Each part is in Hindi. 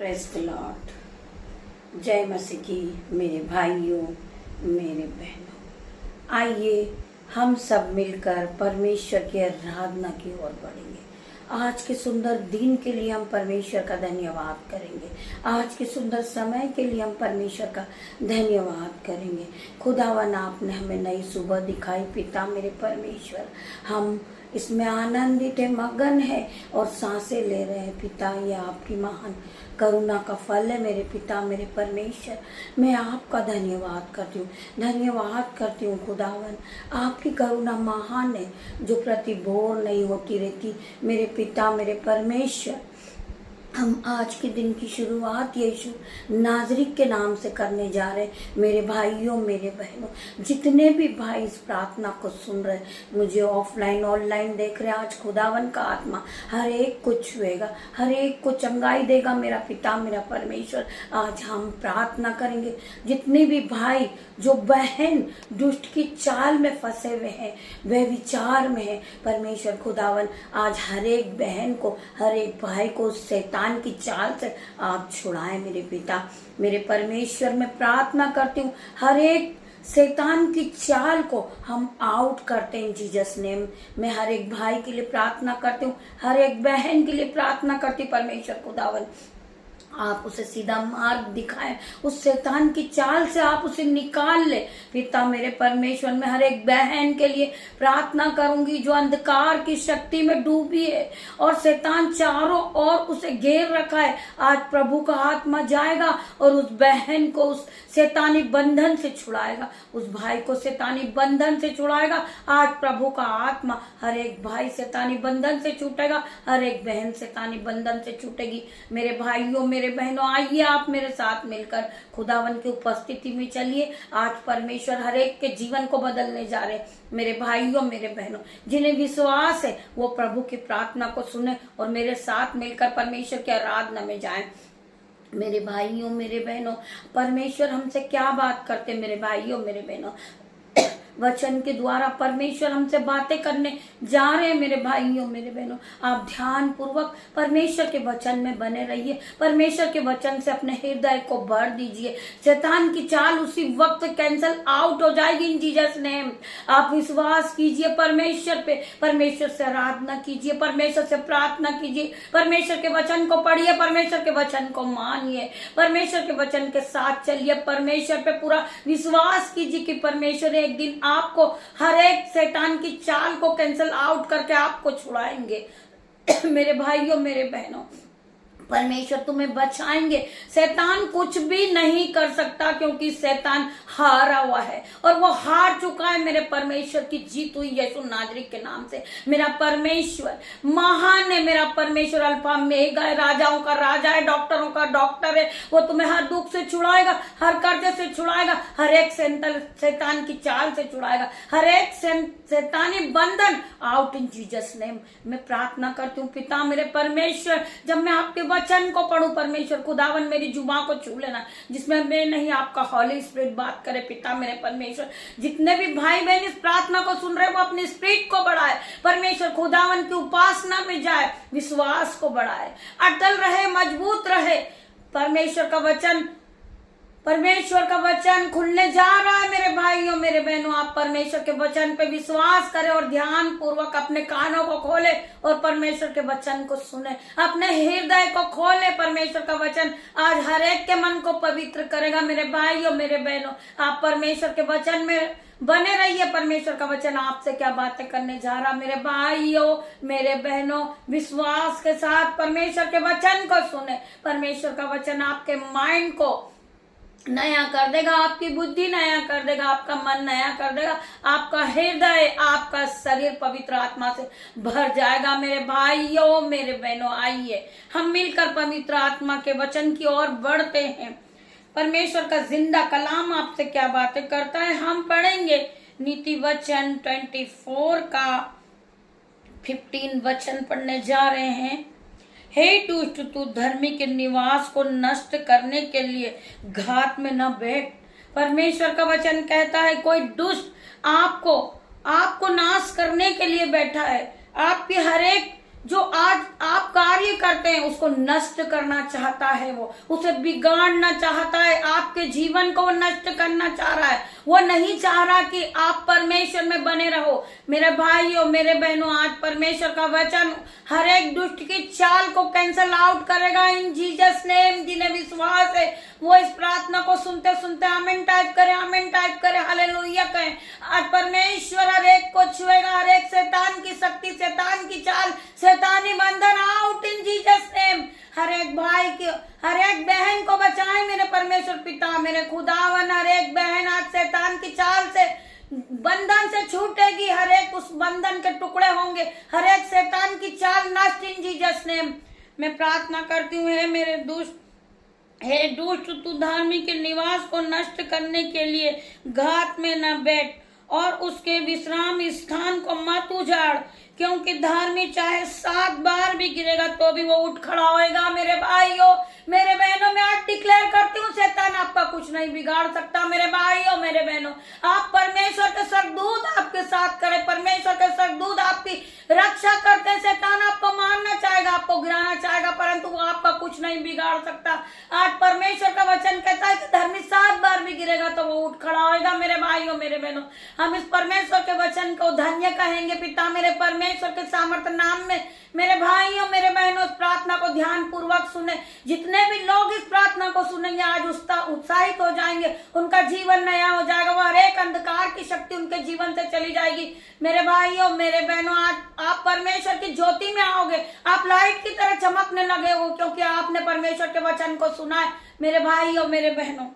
Praise the Lord. जय मसीह की मेरे भाइयों, मेरे बहनों, आइए हम सब मिलकर परमेश्वर की आराधना की ओर बढ़ेंगे। आज के सुंदर दिन के लिए हम परमेश्वर का धन्यवाद करेंगे। आज के सुंदर समय के लिए हम परमेश्वर का धन्यवाद करेंगे। खुदावन आपने हमें नई सुबह दिखाई पिता मेरे परमेश्वर। हम इसमें आनंदित है, मगन है और सांसें ले रहे हैं पिता। ये आपकी महान करुणा का फल है मेरे पिता मेरे परमेश्वर। मैं आपका धन्यवाद करती हूँ, धन्यवाद करती हूँ खुदावन। आपकी करुणा महान है जो प्रति भोर नहीं होती रहती मेरे पिता मेरे परमेश्वर। हम आज के दिन की शुरुआत यीशु नाज़री के नाम से करने जा रहे हैं। मेरे भाइयों मेरे बहनों, जितने भी भाई इस प्रार्थना को सुन रहे, मुझे ऑफलाइन ऑनलाइन देख रहे, आज खुदावन का आत्मा हर एक को छुएगा, हर एक को चंगाई देगा मेरा पिता मेरा परमेश्वर। आज हम प्रार्थना करेंगे। जितने भी भाई जो बहन दुष्ट की चाल में फंसे हुए हैं, वे विचार में है, परमेश्वर खुदावन आज हर एक बहन को, हर एक भाई को शैतान की चाल से आप छुड़ाएं मेरे पिता मेरे परमेश्वर। मैं प्रार्थना करती हूँ हर एक शैतान की चाल को हम आउट करते हैं जीसस नेम। मैं हर एक भाई के लिए प्रार्थना करती हूँ, हर एक बहन के लिए प्रार्थना करती हूँ परमेश्वर खुदावन आप उसे सीधा मार्ग दिखाएं, उस शैतान की चाल से आप उसे निकाल ले पिता मेरे परमेश्वर। मैं हर एक बहन के लिए प्रार्थना करूंगी जो अंधकार की शक्ति में डूबी है और शैतान चारों ओर उसे घेर रखा है। आज प्रभु का आत्मा जाएगा और उस बहन को उस शैतानी बंधन से छुड़ाएगा, उस भाई को शैतानी बंधन से छुड़ाएगा। आज प्रभु का आत्मा हर एक भाई शैतानी बंधन से छूटेगा, हर एक बहन शैतानी बंधन से छूटेगी। मेरे भाइयों मेरे बहनों, आइए आप मेरे साथ मिलकर खुदावन की उपस्थिति में चलिए। आज परमेश्वर हर एक के जीवन को बदलने जा रहे। मेरे भाइयों मेरे बहनों, जिन्हें विश्वास है वो प्रभु की प्रार्थना को सुने और मेरे साथ मिलकर परमेश्वर की आराधना में जाएं। मेरे भाइयों मेरे बहनों, परमेश्वर हमसे क्या बात करते मेरे भाइयों मेरे बहनों। वचन के द्वारा परमेश्वर हमसे बातें करने जा रहे हैं मेरे भाइयों मेरे बहनों। आप ध्यान पूर्वक परमेश्वर के वचन में बने रहिए, परमेश्वर के वचन से अपने हृदय को भर दीजिए। शैतान की चाल उसी वक्त कैंसल आउट हो जाएगी इन जीसस नेम। आप विश्वास कीजिए परमेश्वर पे, परमेश्वर से आराधना कीजिए, परमेश्वर से प्रार्थना कीजिए, परमेश्वर के वचन को पढ़िए, परमेश्वर के वचन को मानिए, परमेश्वर के वचन के साथ चलिए। परमेश्वर पे पूरा विश्वास कीजिए कि परमेश्वर एक दिन आपको हर एक शैतान की चाल को कैंसिल आउट करके आपको छुड़ाएंगे। मेरे भाइयों मेरे बहनों, परमेश्वर तुम्हें बचाएंगे। शैतान कुछ भी नहीं कर सकता क्योंकि शैतान हारा हुआ है और वो हार चुका है। मेरे परमेश्वर की जीत हुई यीशु नाज़री के नाम से। मेरा परमेश्वर महान है, मेरा परमेश्वर अल्फा मेगा है, राजाओं का राजा है, डॉक्टरों का डॉक्टर है। वो तुम्हें हर दुख से छुड़ाएगा, हर कर्जे से छुड़ाएगा, हर एक शैतान की चाल से छुड़ाएगा, हर एक शैतानी बंधन आउट इन जीसस नेम। मैं प्रार्थना करती हूँ पिता मेरे परमेश्वर, जब मैं आपके वचन को पढ़ूं परमेश्वर खुदावन मेरी जुबान को छू लेना, जिसमें मैं नहीं आपका हॉली स्पिरिट बात करे पिता मेरे परमेश्वर। जितने भी भाई बहन इस प्रार्थना को सुन रहे वो अपनी स्पिरिट को बढ़ाए परमेश्वर खुदावन की उपासना में जाए, विश्वास को बढ़ाए, अटल रहे, मजबूत रहे। परमेश्वर का वचन खुलने जा रहा है मेरे भाइयों मेरे बहनों। आप परमेश्वर के वचन पे विश्वास करें और ध्यान पूर्वक अपने कानों को खोले और परमेश्वर के वचन को सुने, अपने हृदय को खोले। परमेश्वर का वचन आज हर एक के मन को पवित्र करेगा मेरे भाइयों मेरे बहनों। आप परमेश्वर के वचन में बने रहिए। परमेश्वर का वचन आपसे क्या बातें करने जा रहा मेरे भाइयों मेरे बहनों। विश्वास के साथ परमेश्वर के वचन को सुने। परमेश्वर का वचन आपके माइंड को नया कर देगा, आपकी बुद्धि नया कर देगा, आपका मन नया कर देगा, आपका हृदय आपका शरीर पवित्र आत्मा से भर जाएगा। मेरे भाइयों मेरे बहनों, आइए हम मिलकर पवित्र आत्मा के वचन की ओर बढ़ते हैं। परमेश्वर का जिंदा कलाम आपसे क्या बातें करता है हम पढ़ेंगे। नीति वचन 24 का 15 वचन पढ़ने जा रहे हैं। हे दुष्ट, तू धर्मी के निवास को नष्ट करने के लिए घात में न बैठ। परमेश्वर का वचन कहता है कोई दुष्ट आपको नाश करने के लिए बैठा है। आपकी हर एक जो आज आप कार्य करते हैं उसको नष्ट करना चाहता है, वो उसे बिगाड़ना चाहता है, आपके जीवन को वो नष्ट करना चाह रहा है। वो नहीं चाह रहा कि आप परमेश्वर में बने रहो। मेरे भाइयों मेरे बहनों, आज परमेश्वर का वचन हर एक दुष्ट की चाल को कैंसल आउट करेगा इन जीसस नेम। जिन्हें विश्वास है वो इस प्रार्थना को सुनते सुनते आमीन टाइप करें, आमीन टाइप करें, हालेलुया कहें। आज परमेश्वर हर एक को छुएगा, हर एक शैतान की शक्ति, शैतान की चाल, शैतानी बंधन आउट इन जीसस नेम। हर एक भाई की, हर एक बहन को बचाए मेरे परमेश्वर पिता, मेरे खुदावन। हर एक बहन आज शैतान की चाल से, बंधन से छूटेगी, हर एक उस बंधन के टुकड़े होंगे, हर एक शैतान की चाल नष्ट इन जीसस नेम। मैं प्रार्थना करती हूँ, हे मेरे दुष्ट, हे दुष्ट, तू धार्मी के निवास को नष्ट करने के लिए घात में न बैठ और उसके विश्राम स्थान को मत उजाड़, क्योंकि धार्मी चाहे 7 बार भी गिरेगा तो भी वो उठ खड़ा होएगा। मेरे भाइयों मेरे बहनों, मैं आज डिक्लेयर करती हूँ, शैतान आपका कुछ नहीं बिगाड़ सकता। मेरे भाइयों मेरे बहनों, आप परमेश्वर के स्वर्गदूत आपके साथ करे, परमेश्वर के स्वर्गदूत आपकी रक्षा करते हैं। शैतान आपको मारना चाहेगा, आपको गिराना चाहेगा, परंतु वो आपका कुछ नहीं बिगाड़ सकता। आज परमेश्वर का वचन कहता है कि धर्मी 7 बार भी गिरेगा तो वो उठ खड़ा होएगा। मेरे भाइयों मेरे बहनों, हम इस परमेश्वर के वचन को धन्य कहेंगे पिता मेरे परमेश्वर के सामर्थ नाम में। मेरे भाइयों मेरे बहनों, इस प्रार्थना को ध्यान पूर्वक सुने। जितने भी लोग इस प्रार्थना को सुनेंगे आज उत्साहित हो जाएंगे, उनका जीवन नया हो जाएगा, वो हर एक अंधकार की शक्ति उनके जीवन से चली जाएगी। मेरे भाइयों मेरे बहनों, आज आप परमेश्वर की ज्योति में आओगे, आप लाइट की तरह चमकने लगे हो, क्योंकि आपने परमेश्वर के वचन को सुना है। मेरे भाइयों मेरे बहनों,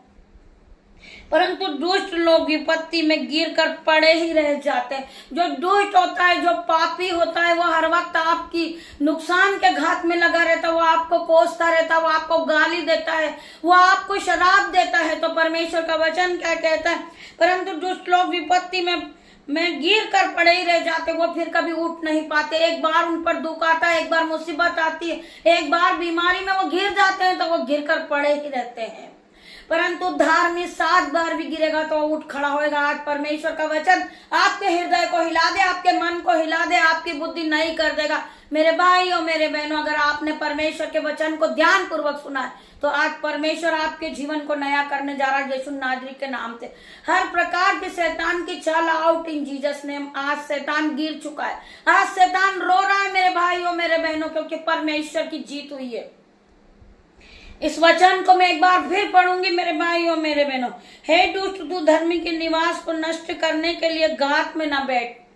परंतु दुष्ट लोग विपत्ति में गिर कर पड़े ही रह जाते हैं। जो दुष्ट होता है, जो पापी होता है, वो हर वक्त आपकी नुकसान के घात में लगा रहता है, वो आपको कोसता रहता है, वो आपको गाली देता है, वो आपको शराब देता है। तो परमेश्वर का वचन क्या कहता है, परंतु दुष्ट लोग विपत्ति में गिर कर पड़े ही रह जाते, वो फिर कभी उठ नहीं पाते। एक बार उन पर दुख आता है, एक बार मुसीबत आती है, एक बार बीमारी में वो गिर जाते हैं तो वो गिर कर पड़े ही रहते हैं। परंतु धार्मी 7 बार भी गिरेगा तो उठ खड़ा होएगा। आज परमेश्वर का वचन आपके हृदय को हिला दे, आपके मन को हिला दे, आपकी बुद्धि नई कर देगा। मेरे भाइयों मेरे बहनों, अगर आपने परमेश्वर के वचन को ध्यान पूर्वक सुना है तो आज परमेश्वर आपके जीवन को नया करने जा रहा है यीशु नाजरी के नाम से। हर प्रकार के शैतान की चाल आउट इन जीसस नेम। आज शैतान गिर चुका है, आज शैतान रो रहा है मेरे भाइयों मेरे बहनों, क्योंकि परमेश्वर की जीत हुई है। इस वचन को मैं एक बार फिर पढ़ूंगी मेरे भाइयों मेरे बहनों। हे दुष्ट, तू धर्मी के निवास को नष्ट करने के लिए घात में न बैठ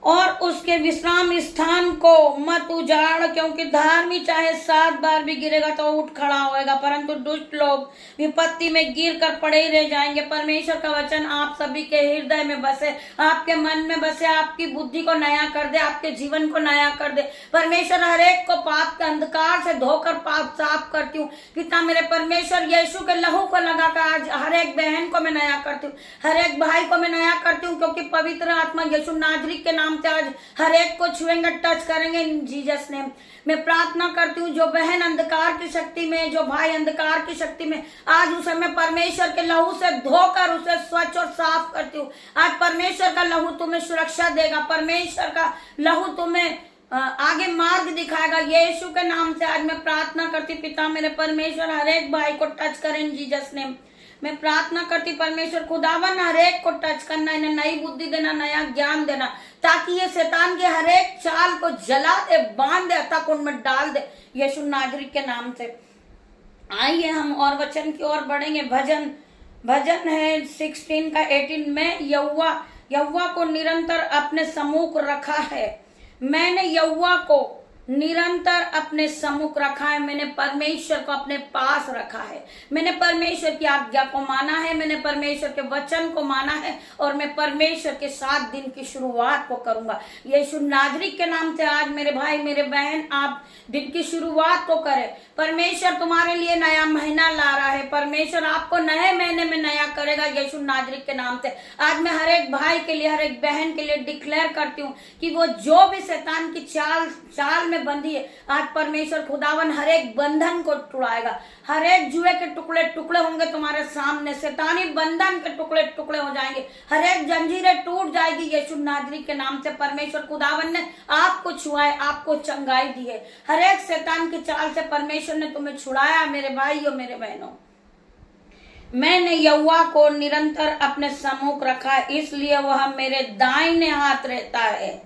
और उसके विश्राम स्थान को मत उजाड़, क्योंकि धार्मी चाहे 7 बार भी गिरेगा तो उठ खड़ा होएगा, परंतु दुष्ट लोग विपत्ति में गिर कर पड़े ही रह जाएंगे। परमेश्वर का वचन आप सभी के हृदय में बसे, आपके मन में बसे, आपकी बुद्धि को नया कर दे, आपके जीवन को नया कर दे। परमेश्वर हर एक को पाप के अंधकार से धोकर पाप साफ करती हूँ पिता मेरे परमेश्वर। यीशु के लहू को लगाकर आज हर एक बहन को मैं नया करती हूँ, हर एक भाई को मैं नया करती हूँ, क्योंकि पवित्र आत्मा यीशु नाजरी के नाम से आज हर एक को छुएंगे, टच करेंगे इन जीसस नेम। मैं प्रार्थना करती हूँ जो बहन अंधकार की शक्ति में, जो भाई अंधकार की शक्ति में, आज उसे मैं परमेश्वर के लहू से धोकर उसे स्वच्छ और साफ करती हूँ। आज परमेश्वर का लहू तुम्हें सुरक्षा देगा, परमेश्वर का लहू तुम्हें आगे मार्ग दिखाएगा। यीशु के नाम से आज मैं प्रार्थना करती पिता मेरे परमेश्वर, हर एक भाई को टच करें इन जीसस नेम। मैं प्रार्थना करती परमेश्वर खुदावन, हर एक को टच करना, इन्हें नई बुद्धि देना, नया ज्ञान देना, ताकि ये शैतान के हर एक चाल को जला दे, बांध दे, तक उनमें डाल दे यीशु नाजरी के नाम से। आइए हम और वचन की ओर बढ़ेंगे। भजन है 16 का 18 में, यहोवा को निरंतर अपने सम्मुख रखा है। मैंने यहोवा को निरंतर अपने सम्मुख रखा है, मैंने परमेश्वर को अपने पास रखा है, मैंने परमेश्वर की आज्ञा को माना है, मैंने परमेश्वर के वचन को माना है, और मैं परमेश्वर के 7 दिन की शुरुआत को करूंगा। यीशु नाजरी के नाम से आज मेरे भाई मेरे बहन आप दिन की शुरुआत को करें। परमेश्वर तुम्हारे लिए नया महीना ला रहा है, परमेश्वर आपको नए महीने में नया करेगा यीशु नाजरी के नाम से। आज मैं हर एक भाई के लिए, हर एक बहन के लिए डिक्लेयर करती हूँ कि वो जो भी शैतान की चाल में में बंधी है, आज परमेश्वर खुदावन हर एक बंधन को टुड़ाएगा। हर एक जुए के टुकड़े टुकड़े होंगे तुम्हारे सामने, शैतानी बंधन के टुकड़े टुकड़े हो जाएंगे, हर एक जंजीरें टूट जाएगी यीशु नाजरी के नाम से। परमेश्वर खुदावन ने आपको छुआ है, आपको चंगाई दी है, हर एक शैतान की चाल से परमेश्वर ने तुम्हें छुड़ाया। मेरे भाइयों मेरे बहनों, मैंने यहोवा को निरंतर अपने सम्मुख रखा है, इसलिए वह मेरे दाहिने हाथ रहता है।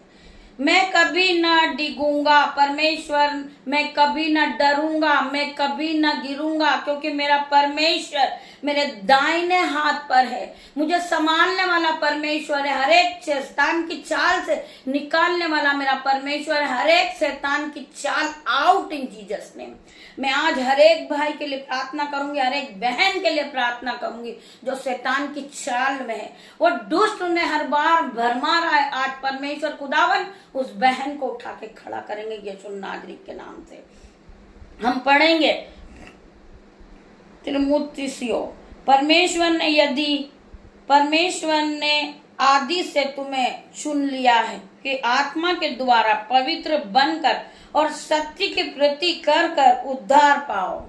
मैं कभी न डिगूंगा परमेश्वर, मैं कभी न डरूंगा, मैं कभी न गिरूंगा, क्योंकि मेरा परमेश्वर मेरे दाहिने हाथ पर है। मुझे संभालने वाला परमेश्वर है, हर एक शैतान की चाल से निकालने वाला मेरा परमेश्वर है, हर एक शैतान की चाल आउट इन जीसस नेम। मैं आज हर एक भाई के लिए प्रार्थना करूंगी, हर एक बहन के लिए प्रार्थना करूंगी जो शैतान की चाल में है, वो दुष्ट उन्हें हर बार भरमा रहा है। आज परमेश्वर खुदावन उस बहन को उठा के खड़ा करेंगे यीशु नाजरी के नाम से। हम पढ़ेंगे तिमुथियुस, परमेश्वर ने आदि से तुम्हें चुन लिया है कि आत्मा के द्वारा पवित्र बनकर और सत्य की प्रति कर कर उद्धार पाओ।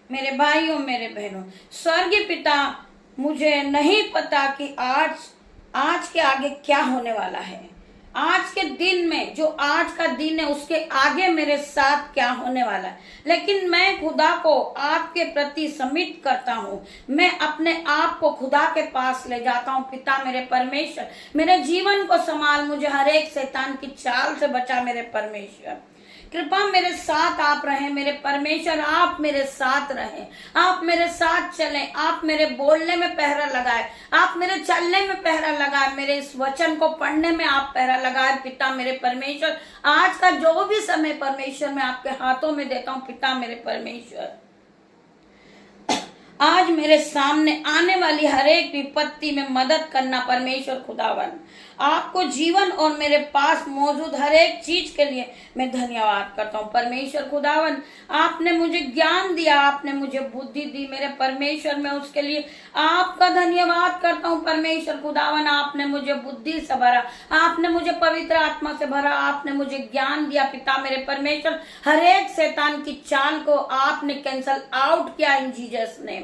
मेरे भाइयों मेरे बहनों, स्वर्गीय पिता, मुझे नहीं पता कि आज के आगे क्या होने वाला है, आज के दिन में जो आज का दिन है उसके आगे मेरे साथ क्या होने वाला है, लेकिन मैं खुदा को आपके प्रति सबमिट करता हूँ। मैं अपने आप को खुदा के पास ले जाता हूँ। पिता मेरे परमेश्वर, मेरे जीवन को संभाल, मुझे हर एक शैतान की चाल से बचा। मेरे परमेश्वर कृपा मेरे साथ आप रहें, मेरे परमेश्वर आप मेरे साथ रहें, आप मेरे साथ चलें, आप मेरे बोलने में पहरा लगाए, आप मेरे चलने में पहरा लगाए, मेरे इस वचन को पढ़ने में आप पहरा लगाए। पिता मेरे परमेश्वर, आज का जो भी समय परमेश्वर मैं आपके हाथों में देता हूँ। पिता मेरे परमेश्वर, आज मेरे सामने आने वाली हर एक विपत्ति में मदद करना परमेश्वर खुदावन। आपको जीवन और मेरे पास मौजूद हर एक चीज के लिए मैं धन्यवाद करता हूँ। परमेश्वर खुदावन, आपने मुझे ज्ञान दिया, आपने मुझे बुद्धि दी। मेरे परमेश्वर, मैं उसके लिए आपका धन्यवाद करता हूँ। परमेश्वर खुदावन, आपने मुझे बुद्धि से भरा, आपने मुझे पवित्र आत्मा से भरा, आपने मुझे ज्ञान दिया। पिता मेरे परमेश्वर, हर एक शैतान की चाल को आपने कैंसल आउट किया इन जीसस नेम।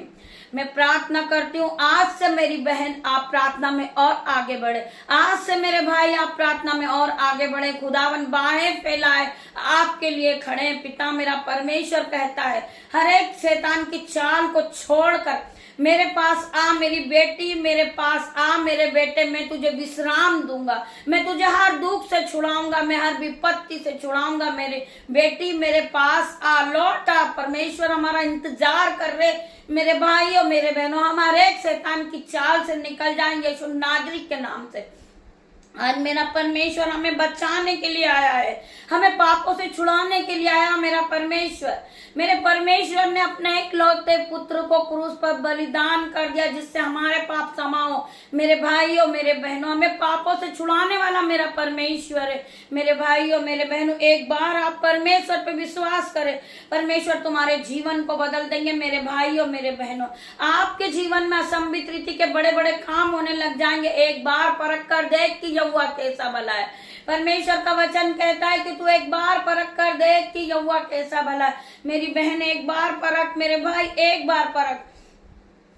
मैं प्रार्थना करती हूँ, आज से मेरी बहन आप प्रार्थना में और आगे बढ़े, आज से मेरे भाई आप प्रार्थना में और आगे बढ़े। खुदावन बाहें फैलाए, आपके लिए खड़े। पिता मेरा परमेश्वर कहता है, हर एक शैतान की चाल को छोड़कर मेरे पास आ मेरी बेटी, मेरे पास आ मेरे बेटे, मैं तुझे विश्राम दूंगा, मैं तुझे हर दुख से छुड़ाऊंगा, मैं हर विपत्ति से छुड़ाऊंगा। मेरे बेटी मेरे पास आ, लौट आ। परमेश्वर हमारा इंतजार कर रहे। मेरे भाइयों मेरे बहनों, हमारे एक शैतान की चाल से निकल जाएंगे यीशु नाजरी के नाम से। आज मेरा परमेश्वर हमें बचाने के लिए आया है, हमें पापों से छुड़ाने के लिए आया। मेरा परमेश्वर, मेरे परमेश्वर ने अपने इकलौते पुत्र को क्रूस पर बलिदान कर दिया, जिससे हमारे पाप क्षमा हो। मेरे भाइयों मेरे बहनों, हमें पापों से छुड़ाने वाला मेरा परमेश्वर है। मेरे भाइयों मेरे बहनों, एक बार आप परमेश्वर पे विश्वास करें, परमेश्वर तुम्हारे जीवन को बदल देंगे। मेरे भाइयों मेरे बहनों, आपके जीवन में असंभित रीति के बड़े बड़े काम होने लग जाएंगे। एक बार परख कर देख कि यहोवा कैसा भला है। परमेश्वर का वचन कहता है कि तू एक बार परख कर देख कि यहोवा कैसा भला है। मेरी बहन एक बार परख, मेरे भाई एक बार परख।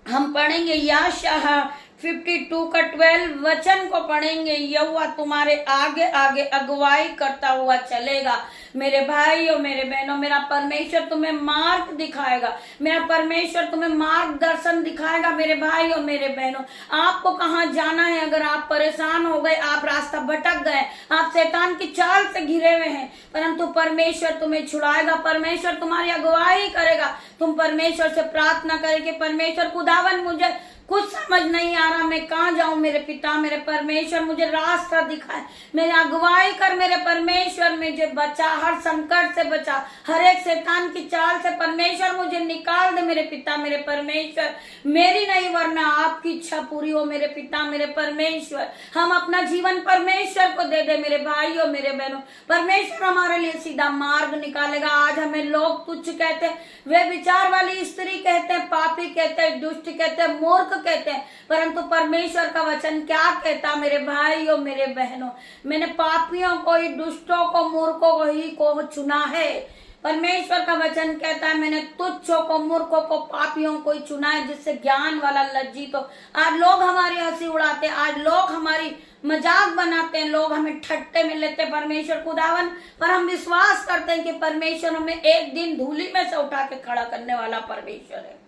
हम पढ़ेंगे यशायाह 52 का 12 वचन को पढ़ेंगे। यहोवा तुम्हारे आगे आगे अगुवाई करता हुआ चलेगा। मेरे भाइयों मेरे बहनों, मेरा परमेश्वर तुम्हें मार्ग दिखाएगा, मेरा परमेश्वर तुम्हें मार्गदर्शन दिखाएगा। मेरे भाइयों मेरे बहनों, आपको कहाँ जाना है? अगर आप परेशान हो गए, आप रास्ता भटक गए, आप शैतान की चाल से घिरे हुए हैं, परंतु परमेश्वर तुम्हें छुड़ाएगा, परमेश्वर तुम्हारी अगुवाई करेगा। तुम परमेश्वर से प्रार्थना करें कि परमेश्वर खुदावन, मुझे कुछ समझ नहीं आ रहा, मैं कहाँ जाऊं। मेरे पिता मेरे परमेश्वर, मुझे रास्ता दिखाए, मेरी अगुवाई कर। मेरे परमेश्वर मुझे बचा, हर संकट से बचा, हर एक शैतान की चाल से परमेश्वर मुझे निकाल दे। मेरे पिता मेरे परमेश्वर, मेरी नहीं वरना आपकी इच्छा पूरी हो। मेरे पिता मेरे परमेश्वर, हम अपना जीवन परमेश्वर को दे दे। मेरे भाइयों मेरे बहनों, परमेश्वर हमारे लिए सीधा मार्ग निकालेगा। आज हमें लोग तुच्छ कहते हैं, वे विचार वाली स्त्री कहते हैं, पापी कहते हैं, दुष्ट कहते हैं, मूर्ख मूर्ख कहते हैं, परंतु परमेश्वर का वचन क्या कहता, मेरे भाइयों मेरे बहनों, मैंने पापियों को ही, दुष्टों को, मूर्खों को ही को चुना है। परमेश्वर का वचन कहता है मैंने तुच्छों को, मूर्खों को, पापियों को ही चुना है, जिससे ज्ञान वाला लज्जित हो। आज लोग हमारी हंसी उड़ाते, आज लोग हमारी मजाक बनाते हैं, लोग हमें ठट्टे में लेते परमेश्वर खुदावन, पर हम विश्वास करते हैं कि परमेश्वर हमें एक दिन धूली में से उठा के खड़ा करने वाला परमेश्वर है।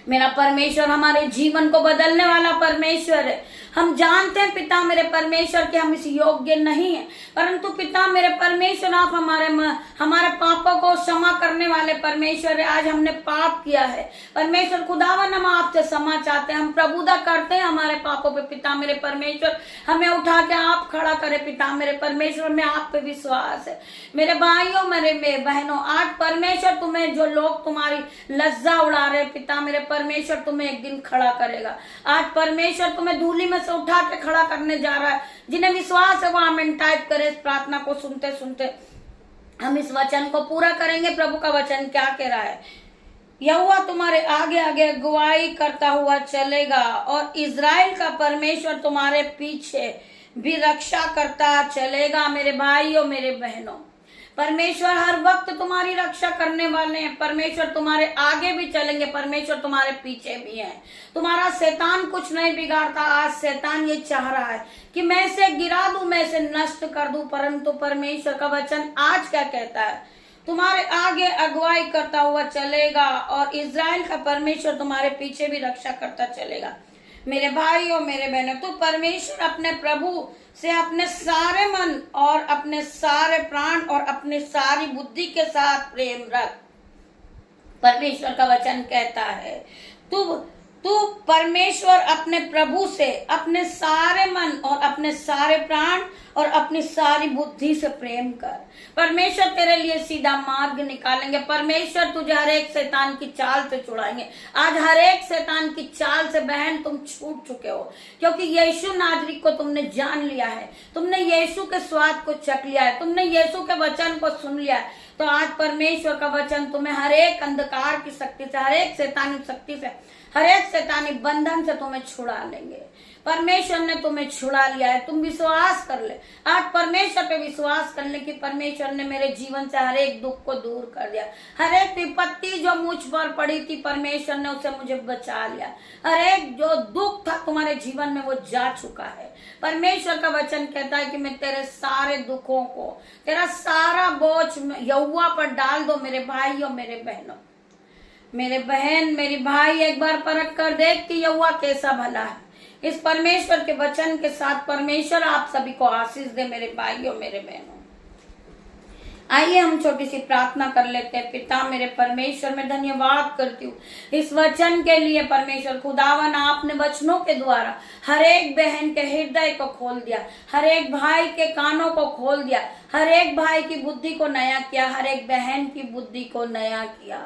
मेरा परमेश्वर हमारे जीवन को बदलने वाला परमेश्वर है। हम जानते हैं पिता मेरे परमेश्वर कि हम इस योग्य नहीं है, परंतु पिता मेरे परमेश्वर आप हमारे पापों को क्षमा करने वाले परमेश्वर है। आज हमने पाप किया है परमेश्वर खुदावन, हम आपसे क्षमा चाहते हैं, हम प्रभुता करते हैं हमारे पापों पे। पिता मेरे परमेश्वर हमें उठा के आप खड़ा करे। पिता मेरे परमेश्वर में आप पे विश्वास है। मेरे भाइयों मेरे बहनों, आज परमेश्वर तुम्हें, जो लोग तुम्हारी लज्जा उड़ा रहे, पिता मेरे परमेश्वर तुम्हें एक दिन खड़ा करेगा। आज परमेश्वर तुम्हें धूली में से उठा के खड़ा करने जा रहा है। जिन्हें विश्वास है वो आमीन टाइप करे। इस प्रार्थना को सुनते सुनते हम इस वचन को पूरा करेंगे। प्रभु का वचन क्या कह रहा है, यहोवा तुम्हारे आगे आगे अगुवाई करता हुआ चलेगा और इजराइल का परमेश्वर तुम्हारे पीछे भी रक्षा करता चलेगा। मेरे भाइयों मेरे बहनों, परमेश्वर हर वक्त तुम्हारी रक्षा करने वाले हैं। परमेश्वर तुम्हारे आगे भी चलेंगे, परमेश्वर तुम्हारे पीछे भी है। तुम्हारा शैतान कुछ नहीं बिगाड़ता। आज शैतान ये चाह रहा है कि मैं इसे गिरा दूं, मैं इसे नष्ट कर दूं, परंतु परमेश्वर का वचन आज क्या कहता है, तुम्हारे आगे अगुवाई करता हुआ चलेगा और इजराइल का परमेश्वर तुम्हारे पीछे भी रक्षा करता चलेगा। मेरे भाइयों मेरे बहनों, तो परमेश्वर अपने प्रभु से अपने सारे मन और अपने सारे प्राण और अपने सारी बुद्धि के साथ प्रेम रख। परमेश्वर का वचन कहता है तू परमेश्वर अपने प्रभु से अपने सारे मन और अपने सारे प्राण और अपनी सारी बुद्धि से प्रेम कर। परमेश्वर तेरे लिए सीधा मार्ग निकालेंगे। परमेश्वर तुझे हर एक शैतान की चाल से छुड़ाएंगे। आज हर एक शैतान की चाल से बहन तुम छूट चुके हो, क्योंकि यीशु नाजरी को तुमने जान लिया है, तुमने यीशु के स्वाद को चख लिया है, तुमने यीशु के वचन को सुन लिया है। तो आज परमेश्वर का वचन तुम्हें हर एक अंधकार की शक्ति से, हर एक शैतानी शक्ति से, हर एक शैतानी बंधन से तुम्हें छुड़ा लेंगे। परमेश्वर ने तुम्हें छुड़ा लिया है। तुम विश्वास कर ले, आज परमेश्वर पे विश्वास कर ले कि परमेश्वर ने मेरे जीवन से हर एक दुख को दूर कर दिया। हर एक विपत्ति जो मुझ पर पड़ी थी, परमेश्वर ने उसे मुझे बचा लिया। हर एक जो दुख था तुम्हारे जीवन में वो जा चुका है। परमेश्वर का वचन कहता है कि मैं तेरे सारे दुखों को, तेरा सारा बोझ यहोवा पर डाल दो। मेरे भाइयों मेरे बहनों, मेरे बहन मेरी भाई, एक बार परख कर देख कि यहोवा कैसा भला है। इस परमेश्वर के वचन के साथ परमेश्वर आप सभी को आशीष दे। मेरे भाइयों मेरे बहनों, आइए हम छोटी सी प्रार्थना कर लेते हैं। पिता मेरे परमेश्वर, मैं धन्यवाद करती हूँ इस वचन के लिए। परमेश्वर खुदावन, आपने वचनों के द्वारा हर एक बहन के हृदय को खोल दिया, हर एक भाई के कानों को खोल दिया, हर एक भाई की बुद्धि को नया किया, हर एक बहन की बुद्धि को नया किया।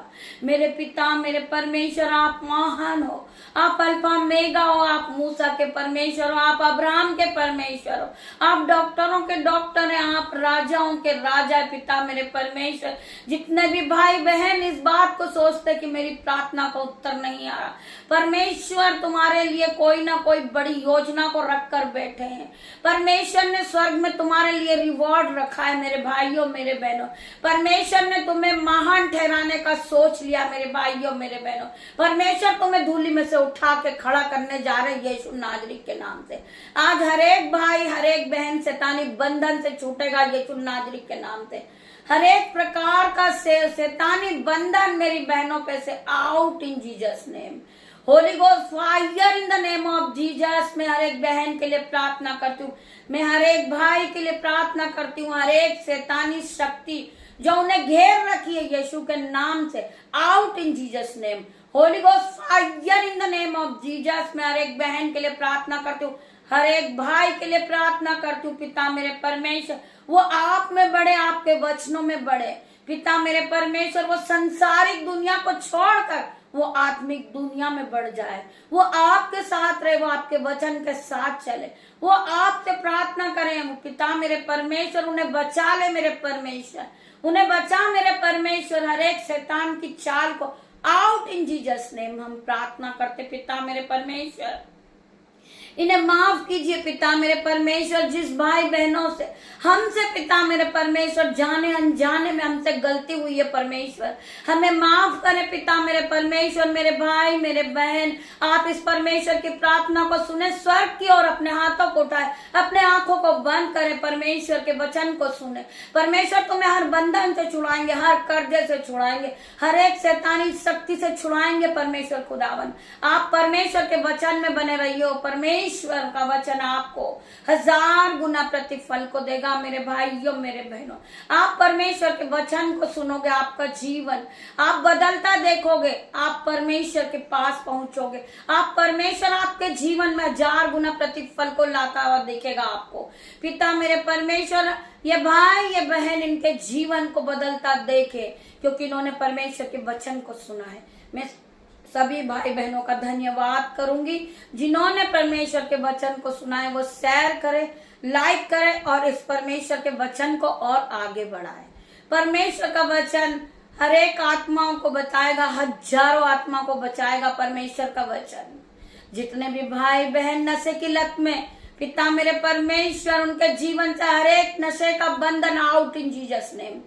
मेरे पिता मेरे परमेश्वर, आप महान हो, आप अल्फा मेगा हो, आप मूसा के परमेश्वर हो, आप अब्राहम के परमेश्वर हो, आप डॉक्टरों के डॉक्टर हैं, आप राजाओं के राजा। पिता मेरे परमेश्वर, जितने भी भाई बहन इस बात को सोचते कि मेरी प्रार्थना का उत्तर नहीं आ रहा, परमेश्वर तुम्हारे लिए कोई ना कोई बड़ी योजना को रख कर बैठे हैं। परमेश्वर ने स्वर्ग में तुम्हारे लिए रिवॉर्ड रखा है। मेरे भाइयों मेरे बहनों, परमेश्वर ने तुम्हें महान ठहराने का सोच लिया। मेरे भाइयों मेरे बहनों, परमेश्वर तुम्हें धूली में से उठा के खड़ा करने जा रहे हैं यीशु नाजरी के नाम से। आज हर एक भाई हर एक बहन शैतानी बंधन से छूटेगा यीशु नाजरी के नाम से। हर एक प्रकार का शैतानी बंधन मेरी बहनों पे से out in Jesus name. Holi ghost fire in the name of Jesus. मैं हर एक बहन के लिए प्रार्थना करती हूँ, मैं हर एक भाई के लिए प्रार्थना करती हूँ। हर एक शैतानी शक्ति जो उन्हें घेर रखी है यीशु के नाम से, out in Jesus name. Holi ghost fire in the name of Jesus. मैं हर एक बहन के लिए प्रार्थना करती हूँ, हर एक भाई के लिए प्रार्थना करती हूँ। पिता मेरे परमेश्वर, वो आप में बढ़े, आपके वचनों में बढ़े। पिता मेरे परमेश्वर, वो संसारिक दुनिया को छोड़कर वो आत्मिक दुनिया में बढ़ जाए। वो आपके साथ रहे, वो आपके वचन के साथ चले, वो आपसे प्रार्थना करें। पिता मेरे परमेश्वर, उन्हें बचा ले। मेरे परमेश्वर, उन्हें बचा। मेरे परमेश्वर, हर एक शैतान की चाल को आउट इन जीसस नेम। हम प्रार्थना करते पिता मेरे परमेश्वर, इन्हें माफ कीजिए पिता मेरे परमेश्वर। जिस भाई बहनों से हमसे पिता मेरे परमेश्वर जाने अनजाने में हमसे गलती हुई है परमेश्वर, हमें माफ करें पिता मेरे परमेश्वर। मेरे भाई मेरे बहन, आप इस परमेश्वर की प्रार्थना को सुने, स्वर्ग की ओर अपने हाथों को उठाए, अपने आंखों को बंद करें, परमेश्वर के वचन को सुने। परमेश्वर तुम्हें हर बंधन से छुड़ाएंगे, हर कर्जे से छुड़ाएंगे, हर एक शैतानी शक्ति से छुड़ाएंगे परमेश्वर खुदावन। आप परमेश्वर के वचन में बने रहिए। परमेश्वर का वचन आपको 1000 गुना प्रतिफल को देगा मेरे भाइयों मेरे बहनों। आप परमेश्वर के वचन को सुनोगे, आपका जीवन आप बदलता देखोगे, आप परमेश्वर के पास पहुंचोगे, आप परमेश्वर आपके जीवन में 1000 गुना प्रतिफल को लाता हुआ दिखेगा आपको। पिता मेरे परमेश्वर, ये भाई ये बहन इनके जीवन को बदलता देखे, क्योंकि इन्होंने परमेश्वर के वचन को सुना है। मैं सभी भाई बहनों का धन्यवाद करूंगी जिन्होंने परमेश्वर के वचन को सुना है। वो शेयर करें, लाइक करें और इस परमेश्वर के वचन को और आगे बढ़ाएं। परमेश्वर का वचन हर एक आत्माओं को बताएगा, हजारों आत्मा को बचाएगा परमेश्वर का वचन। जितने भी भाई बहन नशे की लत में, पिता मेरे परमेश्वर उनके जीवन से हर एक नशे का बंधन आउट इन जीसस नेम।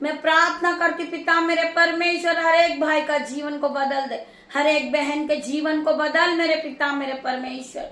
मैं प्रार्थना करती पिता मेरे परमेश्वर हर एक भाई का जीवन को बदल दे, हर एक बहन के जीवन को बदल मेरे पिता मेरे परमेश्वर।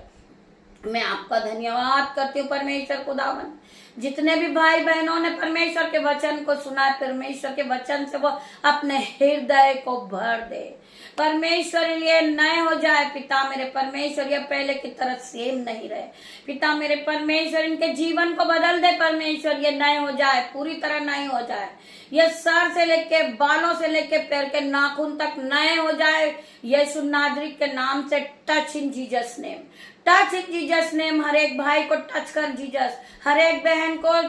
मैं आपका धन्यवाद करती हूँ परमेश्वर खुदावन। जितने भी भाई बहनों ने परमेश्वर के वचन को सुना है, परमेश्वर के वचन से वो अपने हृदय को भर दे। परमेश्वर ये नए हो जाए पिता मेरे परमेश्वर, ये पहले की तरह सेम नहीं रहे पिता मेरे परमेश्वर। इनके जीवन को बदल दे परमेश्वर, ये नए हो जाए, पूरी तरह नए हो जाए। ये सर से लेके बालों से लेके पैर के नाखून तक नए हो जाए यीशु नाजरी के नाम से। Touch in Jesus name, touch in Jesus name. हर एक भाई को टच कर जीसस, हर एक बहन को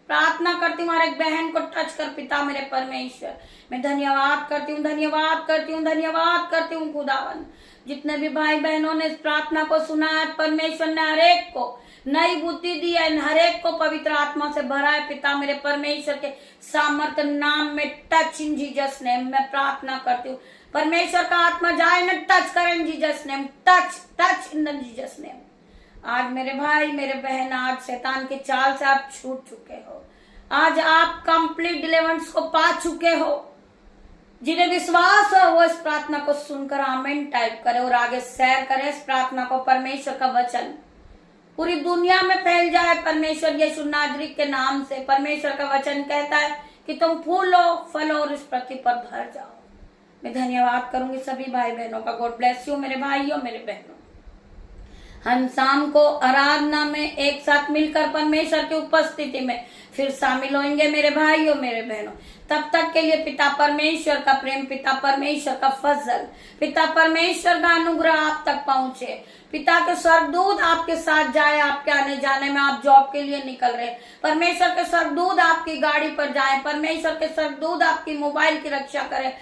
प्रार्थना करती हूँ, हर एक बहन को टच कर पिता मेरे परमेश्वर। मैं धन्यवाद करती हूँ, धन्यवाद करती हूँ, धन्यवाद करती हूँ खुदावन। जितने भी भाई बहनों ने इस प्रार्थना को सुना है, परमेश्वर ने हर एक को नई बुद्धि दी है, हर एक को पवित्र आत्मा से भरा है पिता मेरे परमेश्वर के सामर्थ्य नाम में। टच इन जीसस नेम मैं प्रार्थना करती हूँ। परमेश्वर का आत्मा जाए न, टच करें Jesus name, touch touch in Jesus name. आज मेरे भाई मेरे बहन, आज शैतान के चाल से आप छूट चुके हो, आज आप कंप्लीट डिलीवरेंस को पा चुके हो। जिन्हें विश्वास हो वो इस प्रार्थना को सुनकर आमीन टाइप करे और आगे शेयर करे इस प्रार्थना को। परमेश्वर का वचन पूरी दुनिया में फैल जाए परमेश्वर यीशु नाजरी के नाम से। परमेश्वर का वचन कहता है कि तुम फूलो फलो और इस पृथ्वी पर भर जाओ। मैं धन्यवाद करूंगी सभी भाई बहनों का। गॉड ब्लेस यू मेरे भाइयों मेरे बहनों। हम शाम को आराधना में एक साथ मिलकर परमेश्वर की उपस्थिति में फिर शामिल होंगे मेरे भाइयों मेरे बहनों। तब तक के लिए पिता परमेश्वर का प्रेम, पिता परमेश्वर का फजल, पिता परमेश्वर का अनुग्रह आप तक पहुंचे। पिता के स्वर्गदूत आपके साथ जाए, आपके आने जाने में। आप जॉब के लिए निकल रहे, परमेश्वर के स्वर्गदूत आपकी गाड़ी पर जाए, परमेश्वर के स्वर्गदूत आपकी मोबाइल की रक्षा करे,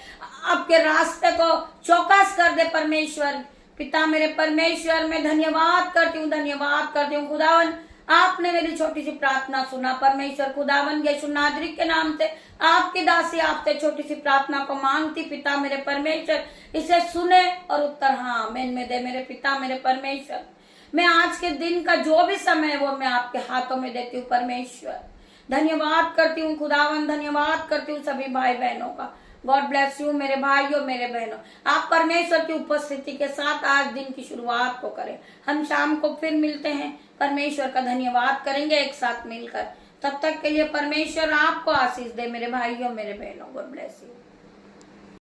आपके रास्ते को चौकस कर दे परमेश्वर। पिता मेरे परमेश्वर मैं धन्यवाद करती हूँ, धन्यवाद करती हूँ खुदावन। आपने मेरी छोटी सी प्रार्थना सुना परमेश्वर खुदावन। यीशु नाजरी के नाम से आपकी दासी आपसे छोटी सी प्रार्थना को मांगती पिता मेरे परमेश्वर, इसे सुने और उत्तर हाँ आमीन में दे मेरे पिता मेरे परमेश्वर। मैं आज के दिन का जो भी समय है वो मैं आपके हाथों में देती हूँ परमेश्वर। धन्यवाद करती हूँ खुदावन, धन्यवाद करती हूँ सभी भाई बहनों का। गॉड ब्लेस यू मेरे भाइयों मेरे बहनों। आप परमेश्वर की उपस्थिति के साथ आज दिन की शुरुआत को करें। हम शाम को फिर मिलते हैं, परमेश्वर का धन्यवाद करेंगे एक साथ मिलकर। तब तक के लिए परमेश्वर आपको आशीष दे मेरे भाइयों मेरे बहनों। God bless you.